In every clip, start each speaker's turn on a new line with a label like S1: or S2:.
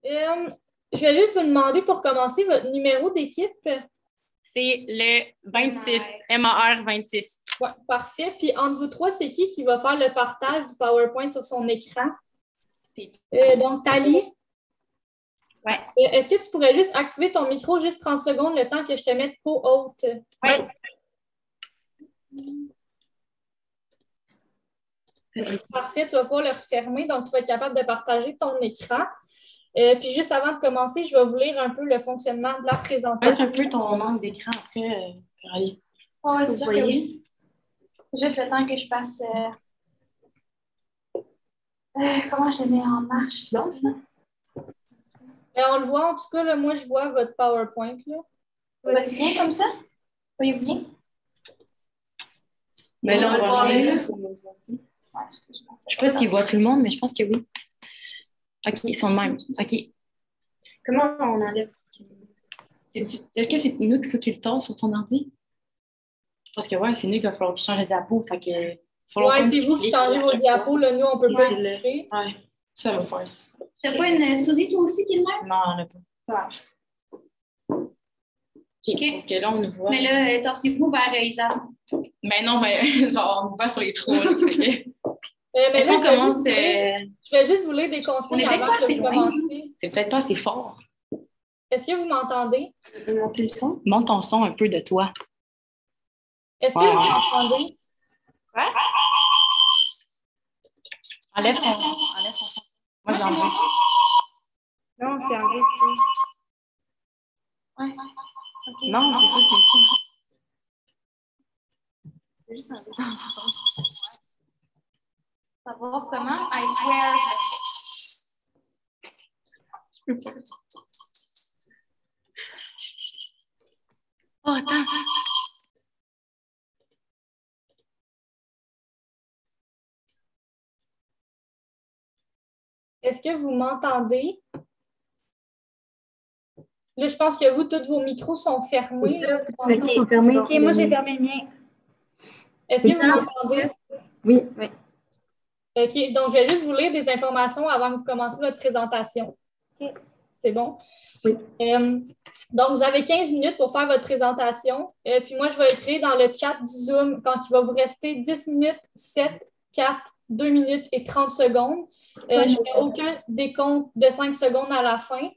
S1: Euh, je vais juste vous demander pour commencer votre numéro d'équipe.
S2: C'est le 26, MAR 26.
S1: Ouais, parfait. Puis entre vous trois, c'est qui va faire le partage du PowerPoint sur son écran? Donc, Thalie.
S2: Ouais.
S1: Est-ce que tu pourrais juste activer ton micro juste 30 secondes le temps que je te mette peau haute?
S2: Ouais.
S1: Parfait, tu vas pouvoir le refermer, donc tu vas être capable de partager ton écran. Puis juste avant de commencer, je vais vous lire un peu le fonctionnement de la présentation.
S2: Baisse un peu ton angle d'écran après, Coralie.
S3: Oui, c'est sûr que oui. C'est juste le temps que je passe. Comment je le mets en marche? C'est bon, ça?
S1: On le voit, en tout cas, là, moi, je vois votre PowerPoint. Là.
S3: Va-tu bien comme ça? Voyez-vous bien?
S2: Mais là, on va l'enlever sur nos ordi. Je sais pas s'il voit tout le monde, mais je pense que oui. OK, ils sont de même. OK. Comment on enlève? Est-ce que c'est nous qu'il faut qu'il tourne sur ton ordi? Je pense que oui, c'est nous qu'il va falloir changer de diapo.
S1: Oui, c'est vous qui changez vos diapos. Là, nous, on ne peut pas le faire.
S2: Oui, ça va faire.
S3: C'est pas une souris, toi aussi, qui le met?
S2: Non, on n'a pas. OK, sauf que là, on nous voit.
S3: Mais là, torsez-vous vers Isa.
S2: Mais non, mais genre, on nous voit sur les trous.
S1: Est-ce
S2: qu'on commence?
S1: Je vais juste vous lire des consignes avant que vous commenciez.
S2: C'est peut-être pas assez fort.
S1: Est-ce que vous m'entendez?
S2: Monter le son? Monte ton son un peu de toi.
S1: Est-ce que vous m'entendez?
S2: Quoi? Enlève ton son. Moi, je l'enlève.
S3: Non, c'est enlevé, ça.
S2: Ouais. Okay. Non, c'est ça, c'est ça.
S3: C'est juste enlever ton son. Savoir comment? I swear.
S2: Je peux pas. Oh, attends.
S1: Est-ce que vous m'entendez? Là, je pense que vous, tous vos micros sont fermés.
S3: OK, moi, j'ai fermé le mien.
S1: Est-ce que vous m'entendez?
S3: Oui.
S1: OK, donc je vais juste vous lire des informations avant que vous commenciez votre présentation.
S3: OK.
S1: C'est bon?
S3: Oui.
S1: Donc, vous avez 15 minutes pour faire votre présentation. Puis moi, je vais écrire dans le chat du Zoom quand il va vous rester 10 minutes, 7, 4, 2 minutes et 30 secondes. Je ne fais aucun décompte de 5 secondes à la fin.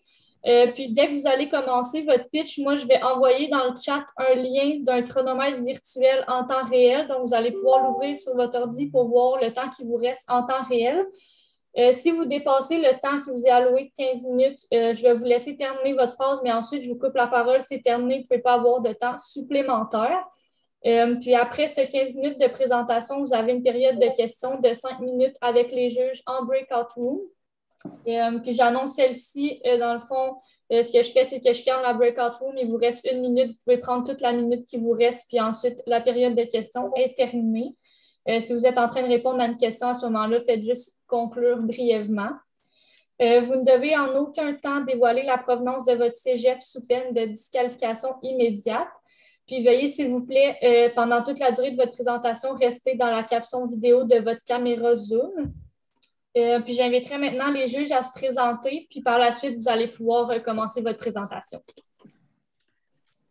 S1: Puis dès que vous allez commencer votre pitch, moi, je vais envoyer dans le chat un lien d'un chronomètre virtuel en temps réel. Donc, vous allez pouvoir l'ouvrir sur votre ordi pour voir le temps qui vous reste en temps réel. Si vous dépassez le temps qui vous est alloué de 15 minutes, je vais vous laisser terminer votre phrase, mais ensuite, je vous coupe la parole. C'est terminé. Vous ne pouvez pas avoir de temps supplémentaire. Puis après ce 15 minutes de présentation, vous avez une période de questions de 5 minutes avec les juges en breakout room. Puis j'annonce celle-ci, dans le fond, ce que je fais, c'est que je ferme la breakout room. Il vous reste 1 minute. Vous pouvez prendre toute la minute qui vous reste, puis ensuite, la période de questions est terminée. Si vous êtes en train de répondre à une question à ce moment-là, faites juste conclure brièvement. Vous ne devez en aucun temps dévoiler la provenance de votre cégep sous peine de disqualification immédiate. Puis veuillez, s'il vous plaît, pendant toute la durée de votre présentation, rester dans la caption vidéo de votre caméra Zoom. Puis j'inviterai maintenant les juges à se présenter, puis par la suite, vous allez pouvoir commencer votre présentation.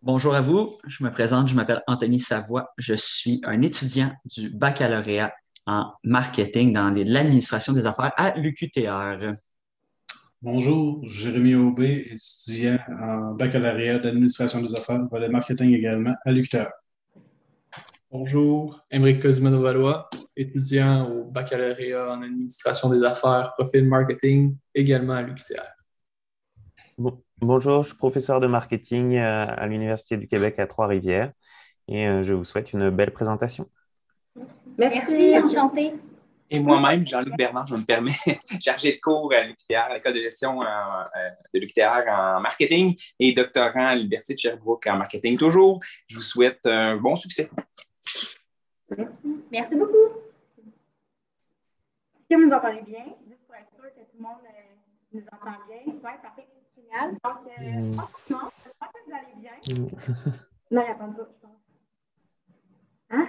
S4: Bonjour à vous, je me présente, je m'appelle Anthony Savoie, je suis un étudiant du baccalauréat en marketing dans l'administration des affaires à l'UQTR.
S5: Bonjour, Jérémy Aubé, étudiant en baccalauréat d'administration des affaires, volet marketing également à l'UQTR.
S6: Bonjour, Émeric Cosmano-Valois, étudiant au baccalauréat en administration des affaires, profil marketing, également à l'UQTR.
S7: Bonjour, je suis professeur de marketing à l'Université du Québec à Trois-Rivières et je vous souhaite une belle présentation.
S3: Merci, enchanté.
S8: Et moi-même, Jean-Luc Bernard, je me permets, chargé de cours à l'UQTR, à l'école de gestion de l'UQTR en marketing et doctorant à l'Université de Sherbrooke en marketing toujours. Je vous souhaite un bon succès.
S3: Merci beaucoup. Est-ce que vous nous entendez bien? Juste pour être sûr que tout le monde nous entend bien. Oui, parfait. Génial. Donc, franchement, j'espère que vous allez bien. Non, il n'y a pas de doute, je pense. Hein?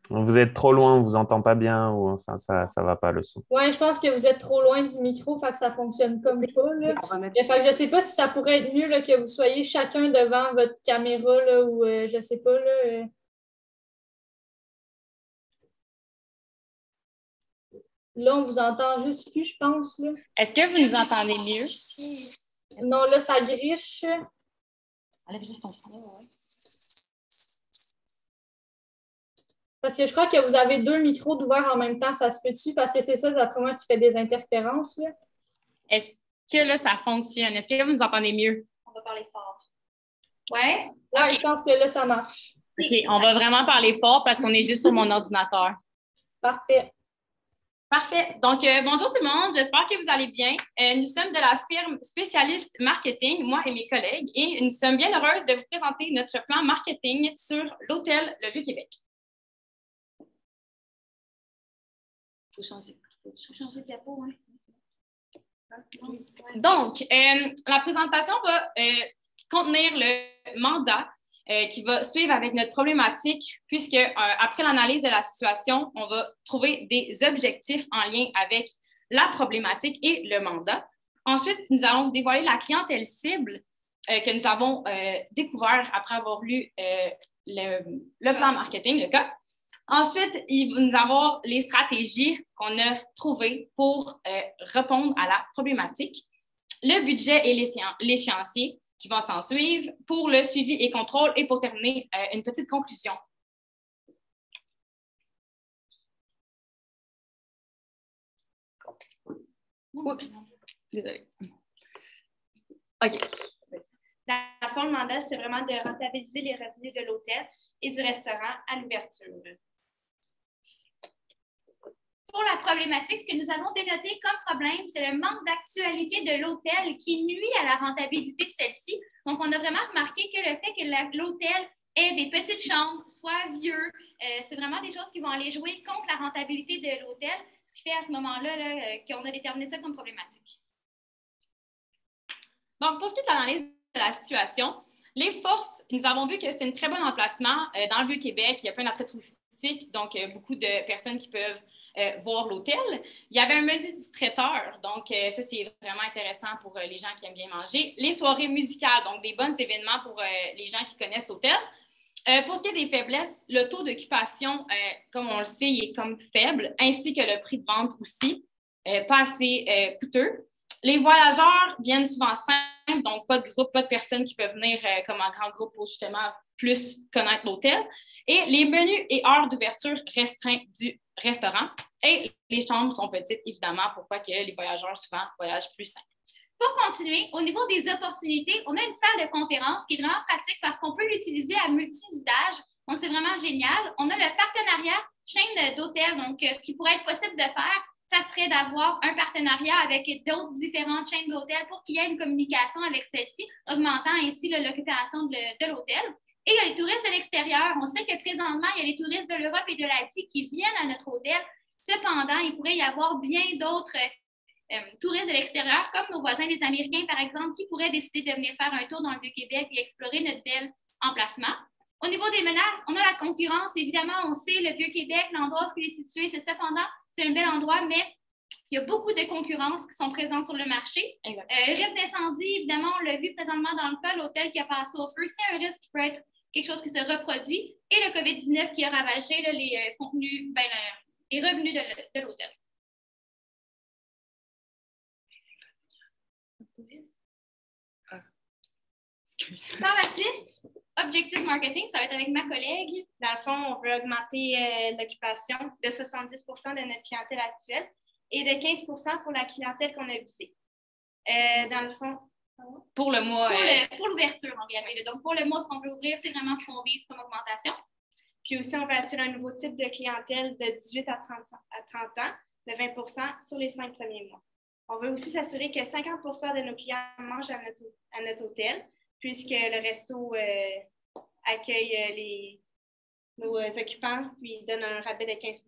S7: Vous êtes trop loin, on vous entend pas bien ou enfin ça va pas le son.
S1: Ouais, je pense que vous êtes trop loin du micro, fait que ça fonctionne comme pas, là. Fait que je sais pas si ça pourrait être mieux là, que vous soyez chacun devant votre caméra, là, ou je sais pas, là. Là, on vous entend juste plus, je pense, là.
S2: Est-ce que vous nous entendez mieux?
S1: Non, là, ça griche.
S2: Enlève juste ton son.
S1: Parce que je crois que vous avez 2 micros d'ouverts en même temps, ça se peut-tu? Parce que c'est ça, d'après moi, qui fait des interférences, là.
S2: Est-ce que là, ça fonctionne? Est-ce que vous nous entendez mieux?
S3: On va parler fort. Ouais?
S1: Ouais, je pense que là, ça marche.
S2: OK, on va vraiment parler fort parce qu'on est juste sur mon ordinateur.
S1: Parfait.
S2: Parfait. Donc, bonjour tout le monde. J'espère que vous allez bien. Nous sommes de la firme spécialiste marketing, moi et mes collègues, et nous sommes bien heureuses de vous présenter notre plan marketing sur l'hôtel Le Vieux-Québec. Il faut changer de diapo, hein? Donc, la présentation va contenir le mandat qui va suivre avec notre problématique, puisque après l'analyse de la situation, on va trouver des objectifs en lien avec la problématique et le mandat. Ensuite, nous allons dévoiler la clientèle cible que nous avons découvert après avoir lu le plan marketing, le cas. Ensuite, il va nous avoir les stratégies qu'on a trouvées pour répondre à la problématique, le budget et l'échéancier qui vont s'en suivre pour le suivi et contrôle et pour terminer, une petite conclusion. Oups, désolée. OK.
S3: Dans le fond, le mandat, c'est vraiment de rentabiliser les revenus de l'hôtel et du restaurant à l'ouverture. Pour la problématique, ce que nous avons dénoté comme problème, c'est le manque d'actualité de l'hôtel qui nuit à la rentabilité de celle-ci. Donc, on a vraiment remarqué que le fait que l'hôtel ait des petites chambres, soit vieux, c'est vraiment des choses qui vont aller jouer contre la rentabilité de l'hôtel, ce qui fait à ce moment-là qu'on a déterminé ça comme problématique.
S2: Donc, pour ce qui est de l'analyse de la situation, les forces, nous avons vu que c'est un très bon emplacement dans le Vieux-Québec. Il y a plein d'attraits touristiques, donc beaucoup de personnes qui peuvent voir l'hôtel. Il y avait un menu du traiteur, donc ça, c'est vraiment intéressant pour les gens qui aiment bien manger. Les soirées musicales, donc des bons événements pour les gens qui connaissent l'hôtel. Pour ce qui est des faiblesses, le taux d'occupation, comme on le sait, il est comme faible, ainsi que le prix de vente aussi, pas assez coûteux. Les voyageurs viennent souvent simples, donc pas de groupe, pas de personnes qui peuvent venir comme un grand groupe pour justement plus connaître l'hôtel. Et les menus et heures d'ouverture restreints du restaurant. Et les chambres sont petites, évidemment, pourquoi que les voyageurs souvent voyagent plus simples.
S3: Pour continuer, au niveau des opportunités, on a une salle de conférence qui est vraiment pratique parce qu'on peut l'utiliser à multi-usages. Donc, c'est vraiment génial. On a le partenariat chaîne d'hôtels. Donc, ce qui pourrait être possible de faire, ça serait d'avoir un partenariat avec d'autres différentes chaînes d'hôtels pour qu'il y ait une communication avec celles-ci, augmentant ainsi l'occupation de l'hôtel. Et il y a les touristes de l'extérieur. On sait que présentement, il y a les touristes de l'Europe et de l'Asie qui viennent à notre hôtel. Cependant, il pourrait y avoir bien d'autres touristes de l'extérieur, comme nos voisins les Américains, par exemple, qui pourraient décider de venir faire un tour dans le Vieux-Québec et explorer notre bel emplacement. Au niveau des menaces, on a la concurrence. Évidemment, on sait le Vieux-Québec, l'endroit où il est situé, c'est cependant, c'est un bel endroit, mais il y a beaucoup de concurrences qui sont présentes sur le marché. Risque d'incendie, évidemment, on l'a vu présentement dans le cas, l'hôtel qui a passé au feu, c'est un risque qui peut être quelque chose qui se reproduit. Et le COVID-19 qui a ravagé là, les contenus, les revenus de l'hôtel. Par la suite, objectif marketing, ça va être avec ma collègue. Dans le fond, on veut augmenter l'occupation de 70 de notre clientèle actuelle et de 15 pour la clientèle qu'on a visée. Dans le fond,
S2: pour le mois.
S3: Pour l'ouverture, en réalité. Donc, pour le mois, ce qu'on veut ouvrir, c'est vraiment ce qu'on vise comme augmentation. Puis aussi, on veut attirer un nouveau type de clientèle de 18 à 30 ans, de 20 sur les 5 premiers mois. On veut aussi s'assurer que 50 de nos clients mangent à notre hôtel, puisque le resto accueille nos occupants, puis donne un rabais de 15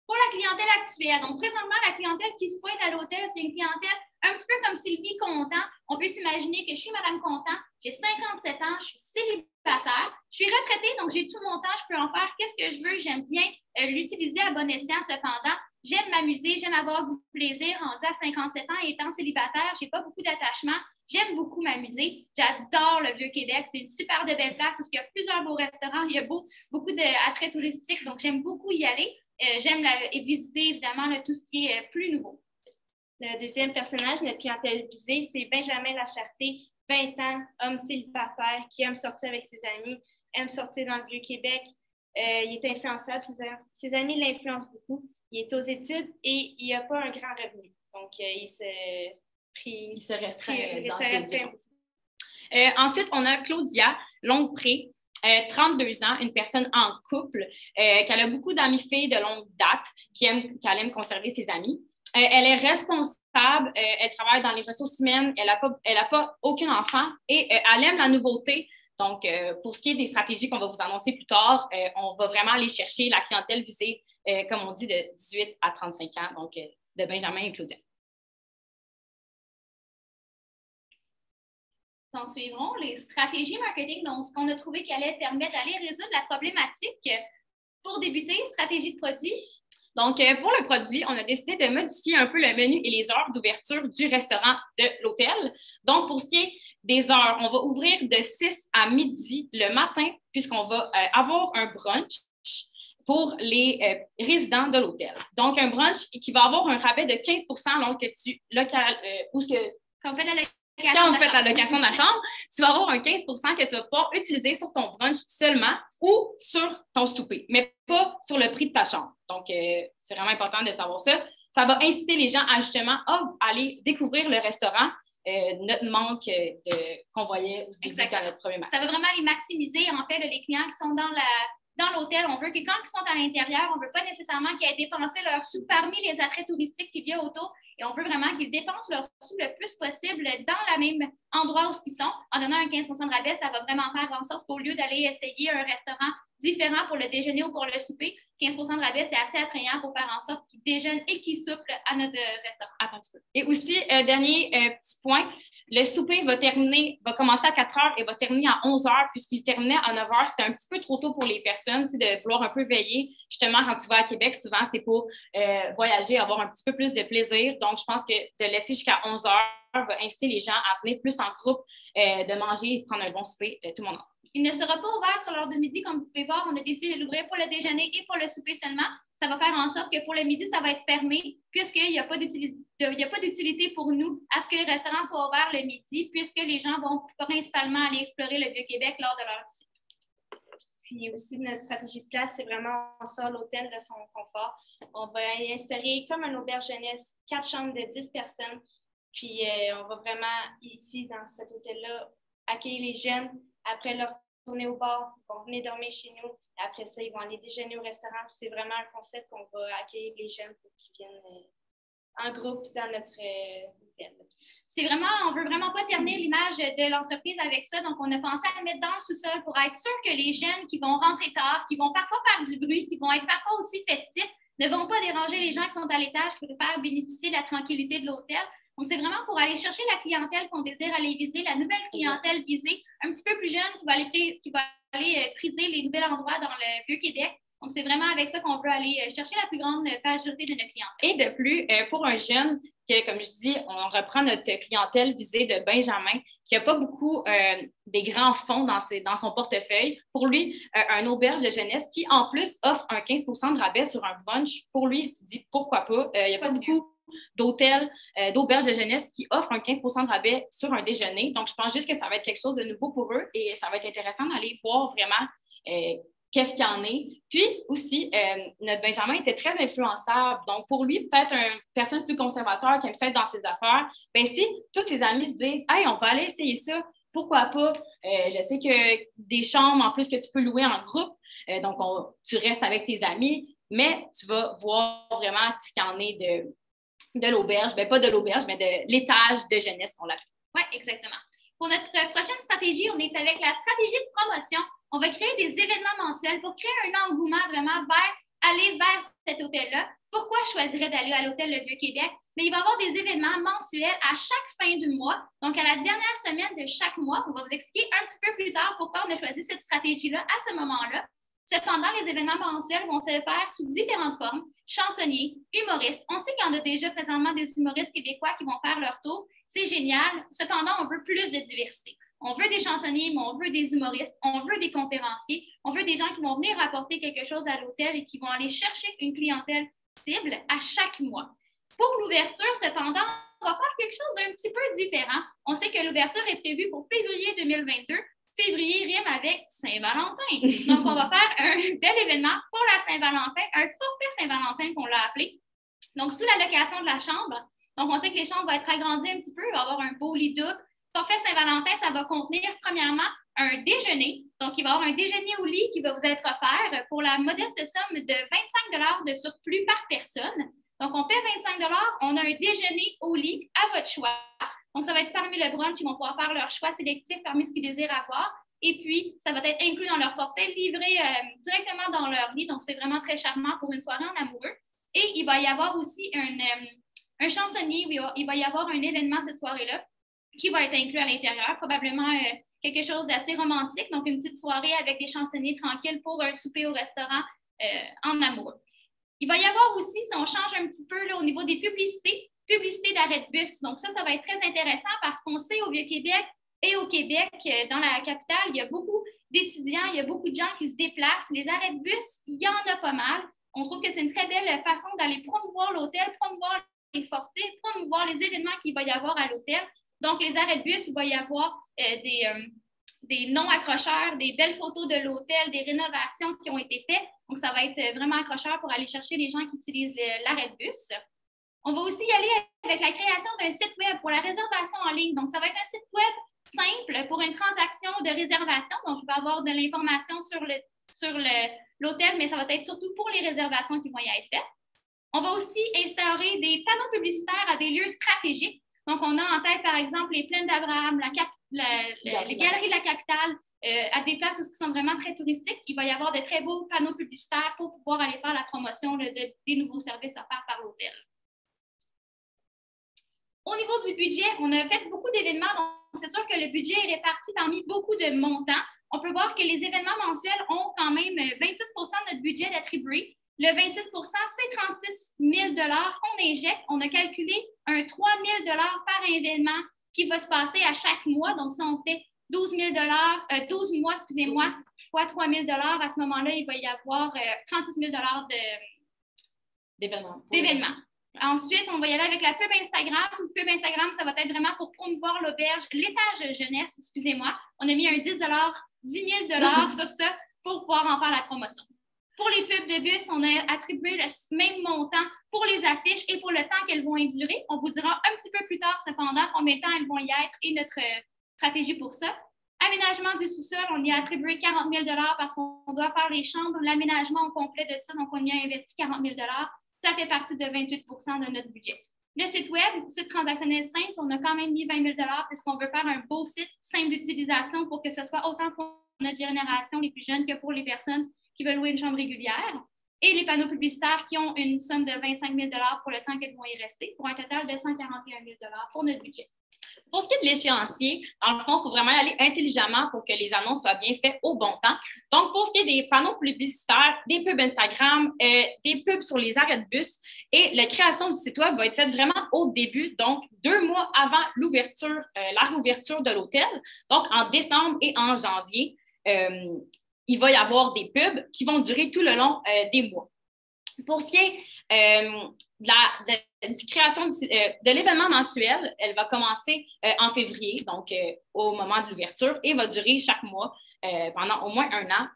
S3: Pour la clientèle actuelle, donc présentement, la clientèle qui se pointe à l'hôtel, c'est une clientèle Un petit peu comme Sylvie Contant, on peut s'imaginer que je suis Madame Contant, j'ai 57 ans, je suis célibataire, je suis retraitée, donc j'ai tout mon temps, je peux en faire qu'est-ce que je veux, j'aime bien l'utiliser à bon escient cependant. J'aime m'amuser, j'aime avoir du plaisir. Rendu à 57 ans et étant célibataire, j'ai pas beaucoup d'attachement. J'aime beaucoup m'amuser. J'adore le Vieux-Québec. C'est une super de belle place où il y a plusieurs beaux restaurants. Il y a beaucoup d'attraits touristiques, donc j'aime beaucoup y aller. J'aime visiter évidemment tout ce qui est plus nouveau.
S9: Le deuxième personnage, notre clientèle visée, c'est Benjamin Lacharté, 20 ans, homme célibataire qui aime sortir avec ses amis, aime sortir dans le Vieux-Québec. Il est influençable. Ses amis l'influencent beaucoup. Il est aux études et il n'a pas un grand revenu. Donc, il se restreint.
S2: Ensuite, on a Claudia Longpré, 32 ans, une personne en couple, qui a beaucoup d'amis filles de longue date, qu'elle aime conserver ses amis. Elle est responsable, elle travaille dans les ressources humaines, elle n'a pas aucun enfant et elle aime la nouveauté. Donc, pour ce qui est des stratégies qu'on va vous annoncer plus tard, on va vraiment aller chercher la clientèle visée, comme on dit, de 18 à 35 ans, donc de Benjamin et Claudia.
S3: S'en suivront les stratégies marketing, donc ce qu'on a trouvé qui allait permettre d'aller résoudre la problématique. Pour débuter, stratégie de produit.
S2: Donc, pour le produit, on a décidé de modifier un peu le menu et les heures d'ouverture du restaurant de l'hôtel. Donc, pour ce qui est des heures, on va ouvrir de 6 à midi le matin, puisqu'on va avoir un brunch pour les résidents de l'hôtel. Donc, un brunch qui va avoir un rabais de 15 alors que quand on fait la location de la chambre, tu vas avoir un 15 que tu vas pouvoir utiliser sur ton brunch seulement ou sur ton souper, mais pas sur le prix de ta chambre. Donc, c'est vraiment important de savoir ça. Ça va inciter les gens à justement aller découvrir le restaurant, notre manque qu'on voyait au début dans notre premier match.
S3: Ça va vraiment les maximiser, en fait, les clients qui sont dans l'hôtel. On veut que quand ils sont à l'intérieur, on ne veut pas nécessairement qu'ils aient dépensé leurs sous parmi les attraits touristiques qu'il y a autour. Et on veut vraiment qu'ils dépensent leurs sous le plus possible dans le même endroit où ils sont. En donnant un 15 de rabais, ça va vraiment faire en sorte qu'au lieu d'aller essayer un restaurant différent pour le déjeuner ou pour le souper, 15 de rabais, c'est assez attrayant pour faire en sorte qu'ils déjeunent et qu'ils soupent à notre restaurant.
S2: Attends un petit peu. Et aussi, dernier petit point, le souper va commencer à 4 heures et va terminer à 11 heures, puisqu'il terminait à 9 heures. C'était un petit peu trop tôt pour les personnes, de vouloir un peu veiller. Justement, quand tu vas à Québec, souvent, c'est pour voyager, avoir un petit peu plus de plaisir. Donc, je pense que de laisser jusqu'à 11 heures va inciter les gens à venir plus en groupe, de manger et de prendre un bon souper, tout le monde ensemble.
S3: Il ne sera pas ouvert sur l'heure de midi, comme vous pouvez voir. On a décidé de l'ouvrir pour le déjeuner et pour le souper seulement. Ça va faire en sorte que pour le midi, ça va être fermé, puisqu'il n'y a pas d'utilité pour nous à ce que les restaurants soient ouverts le midi, puisque les gens vont principalement aller explorer le Vieux-Québec lors de leur visite.
S9: Puis aussi, notre stratégie de place, c'est vraiment ça, l'hôtel de son confort. On va y installer, comme un auberge jeunesse, 4 chambres de 10 personnes. Puis, on va vraiment, ici, dans cet hôtel-là, accueillir les jeunes. Après leur tourner au bar, ils vont venir dormir chez nous. Après ça, ils vont aller déjeuner au restaurant. Puis c'est vraiment un concept qu'on va accueillir les jeunes pour qu'ils viennent en groupe dans notre hôtel.
S3: On veut vraiment pas terminer l'image de l'entreprise avec ça. Donc, on a pensé à le mettre dans le sous-sol pour être sûr que les jeunes qui vont rentrer tard, qui vont parfois faire du bruit, qui vont être parfois aussi festifs, ne vont pas déranger les gens qui sont à l'étage, qui préfèrent bénéficier de la tranquillité de l'hôtel. Donc, c'est vraiment pour aller chercher la clientèle qu'on désire aller viser, la nouvelle clientèle visée, un petit peu plus jeune qui va aller priser les nouveaux endroits dans le Vieux-Québec. Donc, c'est vraiment avec ça qu'on veut aller chercher la plus grande majorité de notre clientèle.
S2: Et de plus, pour un jeune, comme je dis, on reprend notre clientèle visée de Benjamin, qui n'a pas beaucoup des grands fonds dans son portefeuille. Pour lui, un auberge de jeunesse qui, en plus, offre un 15 de rabais sur un brunch, pour lui, il se dit pourquoi pas. Il n'y a pas beaucoup d'hôtels, d'auberges de jeunesse qui offrent un 15 de rabais sur un déjeuner. Donc, je pense juste que ça va être quelque chose de nouveau pour eux et ça va être intéressant d'aller voir vraiment qu'est-ce qu'il y en est. Puis aussi, notre Benjamin était très influençable. Donc, pour lui, peut-être une personne plus conservateur qui aime ça être dans ses affaires, bien, si tous ses amis se disent « Hey, on va aller essayer ça, pourquoi pas? Je sais que des chambres, en plus, que tu peux louer en groupe, donc tu restes avec tes amis, mais tu vas voir vraiment ce qu'il y en est de l'auberge, bien pas de l'auberge, mais de l'étage de jeunesse qu'on l'appelle. »
S3: Oui, exactement. Pour notre prochaine stratégie, on est avec la stratégie de promotion. On va créer des événements mensuels pour créer un engouement vraiment aller vers cet hôtel-là. Pourquoi je choisirais d'aller à l'hôtel Le Vieux-Québec? mais il va y avoir des événements mensuels à chaque fin du mois. Donc, à la dernière semaine de chaque mois, on va vous expliquer un petit peu plus tard pourquoi on a choisi cette stratégie-là à ce moment-là. Cependant, les événements mensuels vont se faire sous différentes formes. Chansonniers, humoristes. On sait qu'il y en a déjà présentement des humoristes québécois qui vont faire leur tour. C'est génial. Cependant, on veut plus de diversité. On veut des chansonniers, mais on veut des humoristes, on veut des conférenciers, on veut des gens qui vont venir apporter quelque chose à l'hôtel et qui vont aller chercher une clientèle cible à chaque mois. Pour l'ouverture, cependant, on va faire quelque chose d'un petit peu différent. On sait que l'ouverture est prévue pour février 2022. Février rime avec Saint-Valentin. Donc, on va faire un bel événement pour la Saint-Valentin, un forfait Saint-Valentin qu'on l'a appelé. Donc, sous la location de la chambre, donc on sait que les chambres vont être agrandies un petit peu, il va y avoir un beau lit double. Forfait Saint-Valentin, ça va contenir premièrement un déjeuner. Donc, il va y avoir un déjeuner au lit qui va vous être offert pour la modeste somme de 25 $ de surplus par personne. Donc, on paie 25 $, on a un déjeuner au lit à votre choix. Donc, ça va être parmi le brunch, ils vont pouvoir faire leur choix sélectif parmi ce qu'ils désirent avoir. Et puis, ça va être inclus dans leur forfait, livré directement dans leur lit. Donc, c'est vraiment très charmant pour une soirée en amoureux. Et il va y avoir aussi un chansonnier, il va y avoir un événement cette soirée-là qui va être inclus à l'intérieur, probablement quelque chose d'assez romantique, donc une petite soirée avec des chansonniers tranquilles pour un souper au restaurant en amoureux. Il va y avoir aussi, si on change un petit peu là, au niveau des publicités d'arrêt de bus. Donc ça va être très intéressant parce qu'on sait au Vieux-Québec et au Québec, dans la capitale, il y a beaucoup d'étudiants, il y a beaucoup de gens qui se déplacent. Les arrêts de bus, il y en a pas mal. On trouve que c'est une très belle façon d'aller promouvoir l'hôtel, promouvoir les forfaits, promouvoir les événements qu'il va y avoir à l'hôtel. Donc, les arrêts de bus, il va y avoir des noms accrocheurs, des belles photos de l'hôtel, des rénovations qui ont été faites. Donc, ça va être vraiment accrocheur pour aller chercher les gens qui utilisent l'arrêt de bus. On va aussi y aller avec la création d'un site web pour la réservation en ligne. Donc, ça va être un site web simple pour une transaction de réservation. Donc, il va y avoir de l'information sur l'hôtel, mais ça va être surtout pour les réservations qui vont y être faites. On va aussi instaurer des panneaux publicitaires à des lieux stratégiques. Donc, on a en tête, par exemple, les plaines d'Abraham, les galeries de la capitale, à des places où qui sont vraiment très touristiques. Il va y avoir de très beaux panneaux publicitaires pour pouvoir aller faire la promotion des nouveaux services offerts par l'hôtel. Au niveau du budget, on a fait beaucoup d'événements, donc c'est sûr que le budget est réparti parmi beaucoup de montants. On peut voir que les événements mensuels ont quand même 26 de notre budget d'attribué. Le 26 c'est 36 000 $ qu'on injecte. On a calculé un 3 000 $ par événement qui va se passer à chaque mois. Donc, si on fait 12 mois, fois 3 000 $, à ce moment-là, il va y avoir 36 000 $ d'événements. Ensuite, on va y aller avec la pub Instagram. Pub Instagram, ça va être vraiment pour promouvoir l'auberge, l'étage jeunesse, excusez-moi. On a mis un 10 000 $ sur ça pour pouvoir en faire la promotion. Pour les pubs de bus, on a attribué le même montant pour les affiches et pour le temps qu'elles vont durer. On vous dira un petit peu plus tard, cependant, combien de temps elles vont y être et notre stratégie pour ça. Aménagement du sous-sol, on y a attribué 40 000 $ parce qu'on doit faire les chambres, l'aménagement au complet de ça, donc on y a investi 40 000 $. Ça fait partie de 28 % de notre budget. Le site web, site transactionnel simple, on a quand même mis 20 000 $ puisqu'on veut faire un beau site simple d'utilisation pour que ce soit autant pour notre génération, les plus jeunes, que pour les personnes qui veulent louer une chambre régulière. Et les panneaux publicitaires qui ont une somme de 25 000 $ pour le temps qu'elles vont y rester, pour un total de 141 000 $ pour notre budget.
S10: Pour ce qui est de l'échéancier, dans le fond, il faut vraiment aller intelligemment pour que les annonces soient bien faites au bon temps. Donc, pour ce qui est des panneaux publicitaires, des pubs Instagram, des pubs sur les arrêts de bus et la création du site web va être faite vraiment au début, donc 2 mois avant l'ouverture, la réouverture de l'hôtel, donc en décembre et en janvier. Il va y avoir des pubs qui vont durer tout le long des mois. Pour ce qui est de création de l'événement mensuel, elle va commencer en février, donc au moment de l'ouverture, et va durer chaque mois pendant au moins 1 an,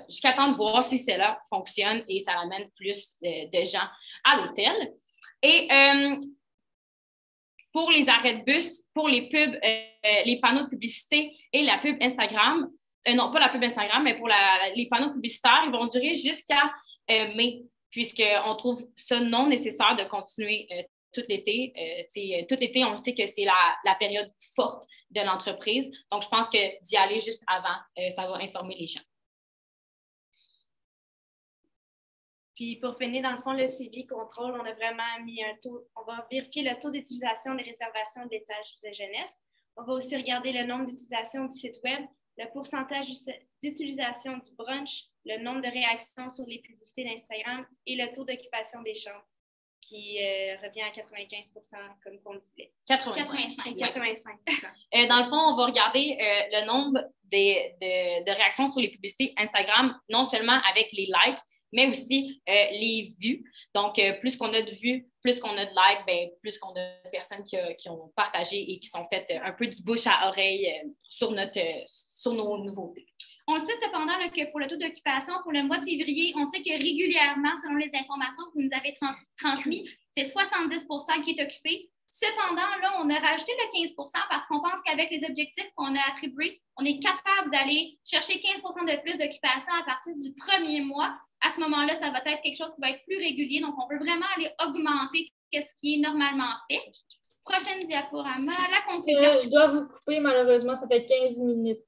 S10: jusqu'à temps de voir si cela fonctionne et ça amène plus de gens à l'hôtel. Et pour les arrêts de bus, pour les pubs, les panneaux de publicité et la pub Instagram, non, pas la pub Instagram, mais pour les panneaux publicitaires, ils vont durer jusqu'à mai, puisqu'on trouve ça non nécessaire de continuer tout l'été. Tout l'été, on sait que c'est la période forte de l'entreprise. Donc, je pense que d'y aller juste avant, ça va informer les gens.
S9: Puis pour finir, dans le fond, le suivi contrôle, on a vraiment mis un taux, on va vérifier le taux d'utilisation des réservations d'étages de jeunesse. On va aussi regarder le nombre d'utilisations du site web, le pourcentage d'utilisation du brunch, le nombre de réactions sur les publicités d'Instagram et le taux d'occupation des chambres, qui revient à 95 comme on disait.
S10: 85.
S9: 85.
S10: Dans le fond, on va regarder le nombre de réactions sur les publicités Instagram, non seulement avec les likes, mais aussi les vues. Donc, plus qu'on a de vues, plus qu'on a de likes, ben, plus qu'on a de personnes qui ont partagé et qui sont faites un peu du bouche à oreille sur nos nouveautés.
S3: On le sait cependant là, que pour le taux d'occupation, pour le mois de février, on sait que régulièrement, selon les informations que vous nous avez transmises, c'est 70 qui est occupé. Cependant, là, on a rajouté le 15 parce qu'on pense qu'avec les objectifs qu'on a attribués, on est capable d'aller chercher 15 de plus d'occupation à partir du premier mois. À ce moment-là, ça va être quelque chose qui va être plus régulier. Donc, on peut vraiment aller augmenter ce qui est normalement fait. Prochaine diaporama, la conclusion.
S1: Je dois vous couper, malheureusement, ça fait 15 minutes.